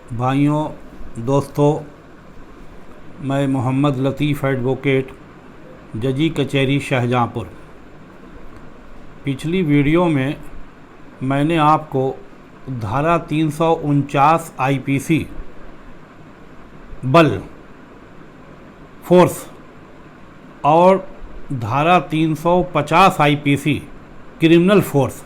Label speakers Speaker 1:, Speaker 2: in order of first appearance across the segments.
Speaker 1: भाइयों दोस्तों, मैं मोहम्मद लतीफ़ एडवोकेट, जजी कचहरी शाहजहाँपुर। पिछली वीडियो में मैंने आपको धारा 349 आईपीसी बल फोर्स और धारा 350 आईपीसी क्रिमिनल फोर्स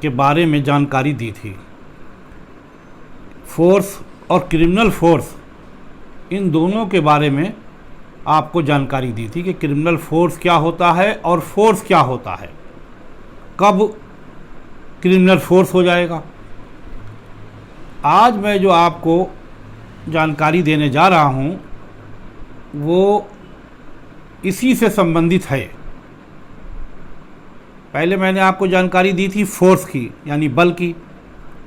Speaker 1: के बारे में जानकारी दी थी। फोर्स और क्रिमिनल फोर्स, इन दोनों के बारे में आपको जानकारी दी थी कि क्रिमिनल फोर्स क्या होता है और फोर्स क्या होता है, कब क्रिमिनल फोर्स हो जाएगा। आज मैं जो आपको जानकारी देने जा रहा हूँ वो इसी से संबंधित है। पहले मैंने आपको जानकारी दी थी फोर्स की, यानी बल की।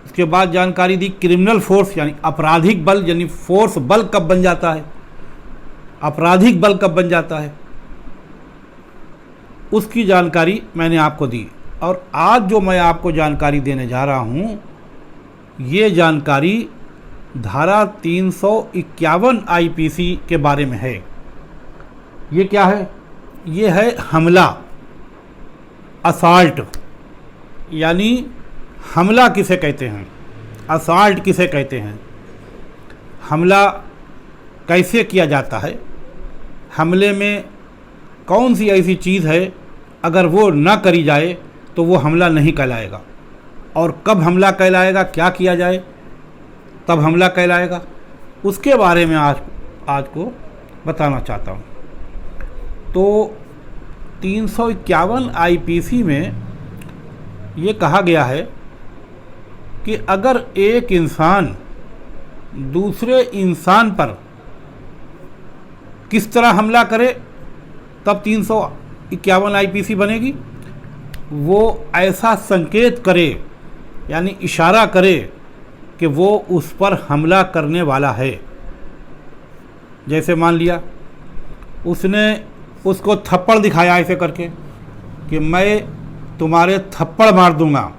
Speaker 1: उसके बाद जानकारी दी क्रिमिनल फोर्स, यानी आपराधिक बल, यानी फोर्स बल कब बन जाता है, आपराधिक बल कब बन जाता है, उसकी जानकारी मैंने आपको दी। और आज जो मैं आपको जानकारी देने जा रहा हूँ, ये जानकारी धारा 351 आईपीसी के बारे में है। ये क्या है? ये है हमला, असॉल्ट। यानी हमला किसे कहते हैं, असॉल्ट किसे कहते हैं, हमला कैसे किया जाता है, हमले में कौन सी ऐसी चीज़ है अगर वो ना करी जाए तो वो हमला नहीं कहलाएगा, और कब हमला कहलाएगा, क्या किया जाए तब हमला कहलाएगा, उसके बारे में आज को बताना चाहता हूँ। तो 351 आईपीसी में ये कहा गया है कि अगर एक इंसान दूसरे इंसान पर किस तरह हमला करे तब 351 आईपीसी बनेगी। वो ऐसा संकेत करे, यानी इशारा करे कि वो उस पर हमला करने वाला है। जैसे मान लिया उसने उसको थप्पड़ दिखाया ऐसे करके कि मैं तुम्हारे थप्पड़ मार दूंगा।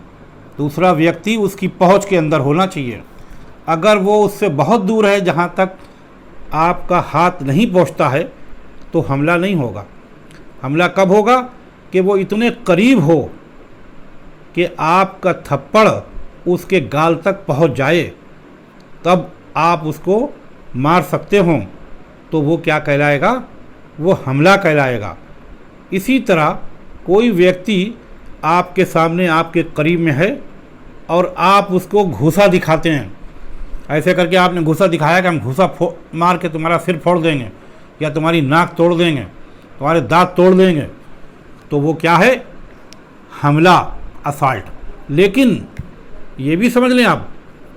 Speaker 1: दूसरा व्यक्ति उसकी पहुंच के अंदर होना चाहिए। अगर वो उससे बहुत दूर है, जहां तक आपका हाथ नहीं पहुंचता है, तो हमला नहीं होगा। हमला कब होगा कि वो इतने करीब हो कि आपका थप्पड़ उसके गाल तक पहुंच जाए, तब आप उसको मार सकते हो। तो वो क्या कहलाएगा? वो हमला कहलाएगा। इसी तरह कोई व्यक्ति आपके सामने, आपके करीब में है और आप उसको घूसा दिखाते हैं, ऐसे करके आपने घूसा दिखाया कि हम घूसा मार के तुम्हारा सिर फोड़ देंगे, या तुम्हारी नाक तोड़ देंगे, तुम्हारे दांत तोड़ देंगे, तो वो क्या है? हमला, असॉल्ट। लेकिन ये भी समझ लें आप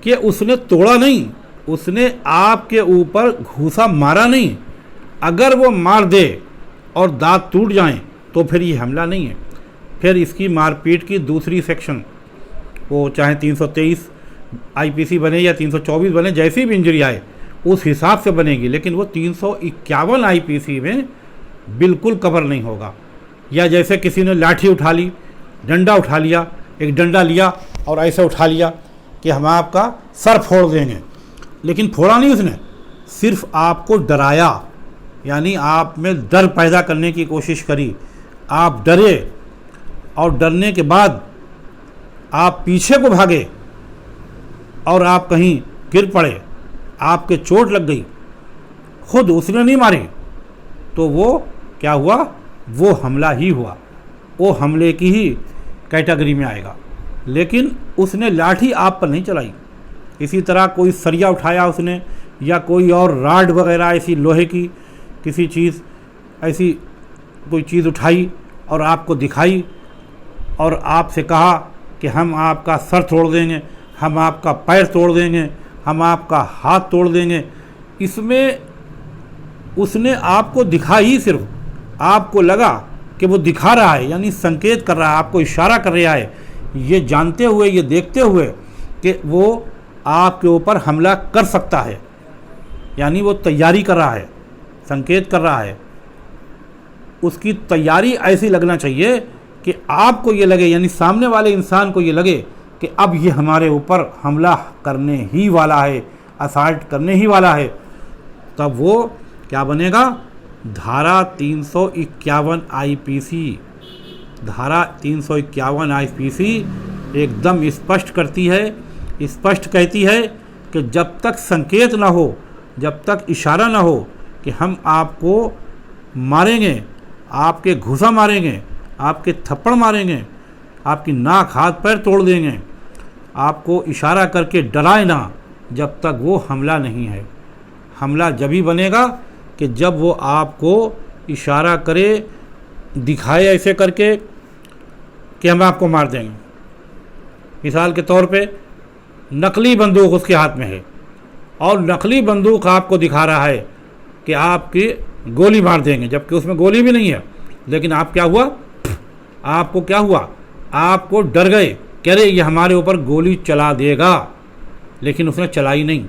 Speaker 1: कि उसने तोड़ा नहीं, उसने आपके ऊपर घूसा मारा नहीं। अगर वो मार दे और दांत टूट जाएं तो फिर ये हमला नहीं है। फिर इसकी मारपीट की दूसरी सेक्शन, वो चाहे 323 आईपीसी बने या 324 बने, जैसी भी इंजरी आए उस हिसाब से बनेगी। लेकिन वो 351 आईपीसी में बिल्कुल कवर नहीं होगा। या जैसे किसी ने लाठी उठा ली, डंडा उठा लिया, एक डंडा लिया और ऐसे उठा लिया कि हम आपका सर फोड़ देंगे, लेकिन फोड़ा नहीं उसने, सिर्फ आपको डराया, यानी आप में डर पैदा करने की कोशिश करी। आप डरे और डरने के बाद आप पीछे को भागे और आप कहीं गिर पड़े, आपके चोट लग गई, खुद उसने नहीं मारी, तो वो क्या हुआ? वो हमला ही हुआ, वो हमले की ही कैटेगरी में आएगा। लेकिन उसने लाठी आप पर नहीं चलाई। इसी तरह कोई सरिया उठाया उसने, या कोई और राड वगैरह ऐसी लोहे की किसी चीज़, ऐसी कोई चीज़ उठाई और आपको दिखाई और आपसे कहा कि हम आपका सर तोड़ देंगे, हम आपका पैर तोड़ देंगे, हम आपका हाथ तोड़ देंगे। इसमें उसने आपको दिखाई, सिर्फ आपको लगा कि वो दिखा रहा है, यानी संकेत कर रहा है, आपको इशारा कर रहा है, ये जानते हुए, ये देखते हुए कि वो आपके ऊपर हमला कर सकता है, यानी वो तैयारी कर रहा है, संकेत कर रहा है। उसकी तैयारी ऐसी लगना चाहिए कि आपको ये लगे, यानी सामने वाले इंसान को ये लगे कि अब ये हमारे ऊपर हमला करने ही वाला है, असॉल्ट करने ही वाला है, तब वो क्या बनेगा, धारा 351 आईपीसी। धारा 351 आईपीसी एकदम स्पष्ट करती है, स्पष्ट कहती है कि जब तक संकेत ना हो, जब तक इशारा ना हो कि हम आपको मारेंगे, आपके घुसा मारेंगे, आपके थप्पड़ मारेंगे, आपकी नाक हाथ पैर तोड़ देंगे, आपको इशारा करके डराए ना, जब तक वो हमला नहीं है। हमला जब ही बनेगा कि जब वो आपको इशारा करे, दिखाए ऐसे करके कि हम आपको मार देंगे। मिसाल के तौर पे नकली बंदूक उसके हाथ में है और नकली बंदूक आपको दिखा रहा है कि आपकी गोली मार देंगे, जबकि उसमें गोली भी नहीं है, लेकिन आप क्या हुआ, आपको क्या हुआ, आपको डर गए, कह रहे ये हमारे ऊपर गोली चला देगा, लेकिन उसने चलाई नहीं।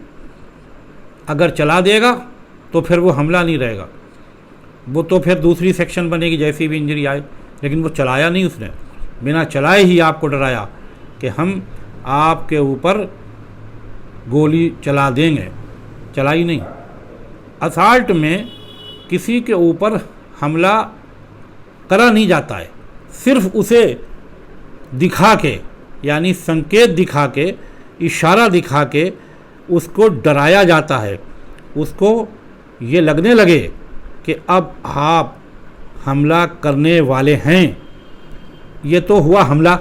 Speaker 1: अगर चला देगा तो फिर वो हमला नहीं रहेगा, वो तो फिर दूसरी सेक्शन बनेगी जैसी भी इंजरी आए, लेकिन वो चलाया नहीं, उसने बिना चलाए ही आपको डराया कि हम आपके ऊपर गोली चला देंगे, चलाई नहीं। असॉल्ट में किसी के ऊपर हमला करा नहीं जाता है, सिर्फ उसे दिखा के, यानी संकेत दिखा के, इशारा दिखा के उसको डराया जाता है, उसको ये लगने लगे कि अब आप हमला करने वाले हैं। ये तो हुआ हमला।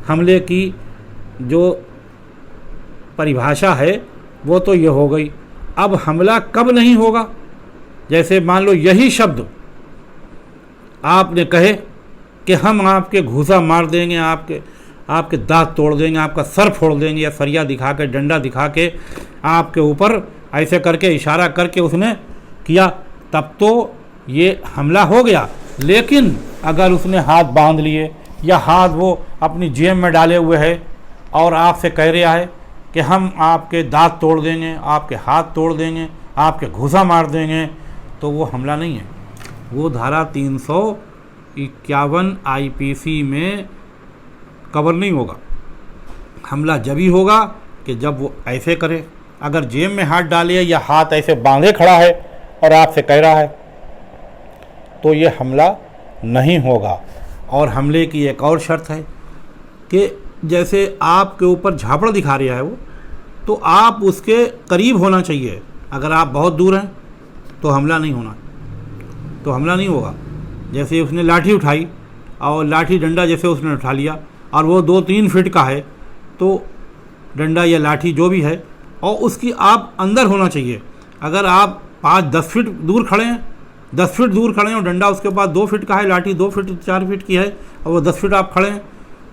Speaker 1: हमले की जो परिभाषा है वो तो ये हो गई। अब हमला कब नहीं होगा, जैसे मान लो यही शब्द आपने कहे कि हम आपके घूसा मार देंगे, आपके दांत तोड़ देंगे, आपका सर फोड़ देंगे, या सरिया दिखा के, डंडा दिखा के आपके ऊपर ऐसे करके इशारा करके उसने किया, तब तो ये हमला हो गया। लेकिन अगर उसने हाथ बांध लिए या हाथ वो अपनी जेब में डाले हुए है और आपसे कह रहा है कि हम आपके दांत तोड़ देंगे, आपके हाथ तोड़ देंगे, आपके घुसा मार देंगे, तो वो हमला नहीं है, वो धारा 351 आईपीसी में कवर नहीं होगा। हमला जब ही होगा कि जब वो ऐसे करे, अगर जेब में हाथ डाले या हाथ ऐसे बांधे खड़ा है और आपसे कह रहा है, तो ये हमला नहीं होगा। और हमले की एक और शर्त है कि जैसे आपके ऊपर झापड़ दिखा रहा है वो, तो आप उसके करीब होना चाहिए। अगर आप बहुत दूर हैं तो हमला नहीं होना, तो हमला नहीं होगा। जैसे उसने लाठी उठाई और लाठी डंडा जैसे उसने उठा लिया और वो 2-3 फीट का है, तो डंडा या लाठी जो भी है, और उसकी आप अंदर होना चाहिए। अगर आप 5-10 फीट दूर खड़े हैं, 10 फीट दूर खड़े हैं और डंडा उसके पास 2 फीट का है, लाठी 2 फीट 4 फीट की है और वो 10 फीट आप खड़े हैं,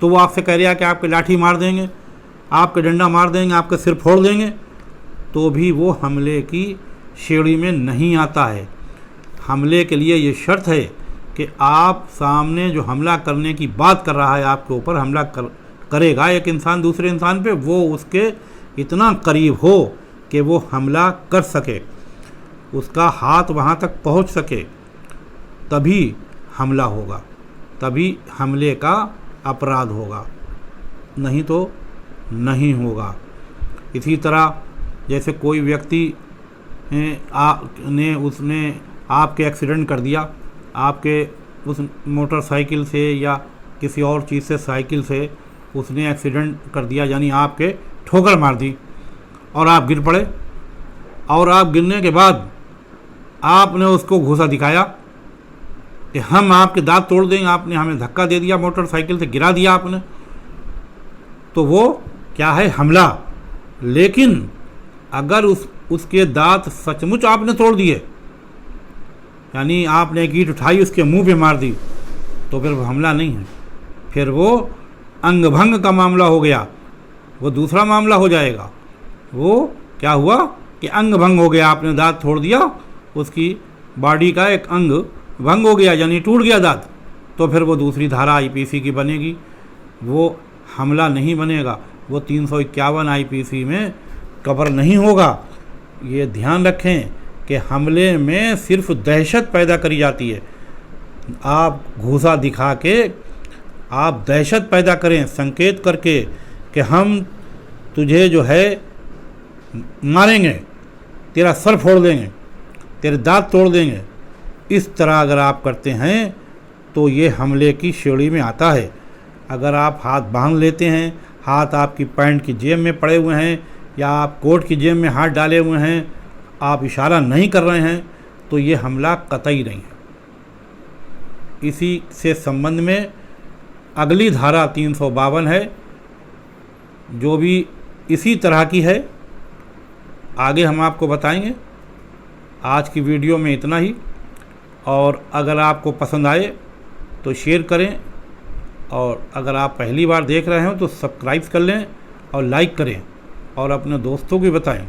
Speaker 1: तो वो आपसे कह रहा है कि आपके लाठी मार देंगे, आपके डंडा मार देंगे, आपके सिर फोड़ देंगे, तो भी वो हमले की श्रेणी में नहीं आता है। हमले के लिए ये शर्त है कि आप सामने जो हमला करने की बात कर रहा है, आपके ऊपर हमला करेगा एक इंसान दूसरे इंसान पे, वो उसके इतना करीब हो कि वो हमला कर सके, उसका हाथ वहाँ तक पहुँच सके, तभी हमला होगा, तभी हमले का अपराध होगा, नहीं तो नहीं होगा। इसी तरह जैसे कोई व्यक्ति उसने आपके एक्सीडेंट कर दिया, आपके उस मोटरसाइकिल से या किसी और चीज़ से, साइकिल से उसने एक्सीडेंट कर दिया, यानी आपके ठोकर मार दी और आप गिर पड़े, और आप गिरने के बाद आपने उसको घूसा दिखाया कि हम आपके दांत तोड़ देंगे, आपने हमें धक्का दे दिया, मोटरसाइकिल से गिरा दिया आपने, तो वो क्या है, हमला। लेकिन अगर उसके दांत सचमुच आपने तोड़ दिए, यानी आपने एक ईंट उठाई उसके मुंह पे मार दी, तो फिर वो हमला नहीं है, फिर वो अंगभंग का मामला हो गया, वो दूसरा मामला हो जाएगा। वो क्या हुआ कि अंगभंग हो गया, आपने दांत तोड़ दिया, उसकी बॉडी का एक अंग भंग हो गया, यानी टूट गया दांत, तो फिर वो दूसरी धारा आईपीसी की बनेगी, वो हमला नहीं बनेगा, वो 351 आईपीसी में कवर नहीं होगा। ये ध्यान रखें कि हमले में सिर्फ दहशत पैदा करी जाती है। आप घूसा दिखा के आप दहशत पैदा करें, संकेत करके कि हम तुझे जो है मारेंगे, तेरा सर फोड़ देंगे, तेरे दांत तोड़ देंगे, इस तरह अगर आप करते हैं तो ये हमले की श्रेणी में आता है। अगर आप हाथ बांध लेते हैं, हाथ आपकी पैंट की जेब में पड़े हुए हैं या आप कोट की जेब में हाथ डाले हुए हैं, आप इशारा नहीं कर रहे हैं, तो ये हमला कतई नहीं है। इसी से संबंध में अगली धारा 352 है, जो भी इसी तरह की है, आगे हम आपको बताएंगे। आज की वीडियो में इतना ही, और अगर आपको पसंद आए तो शेयर करें, और अगर आप पहली बार देख रहे हो तो सब्सक्राइब कर लें और लाइक करें और अपने दोस्तों को भी बताएं।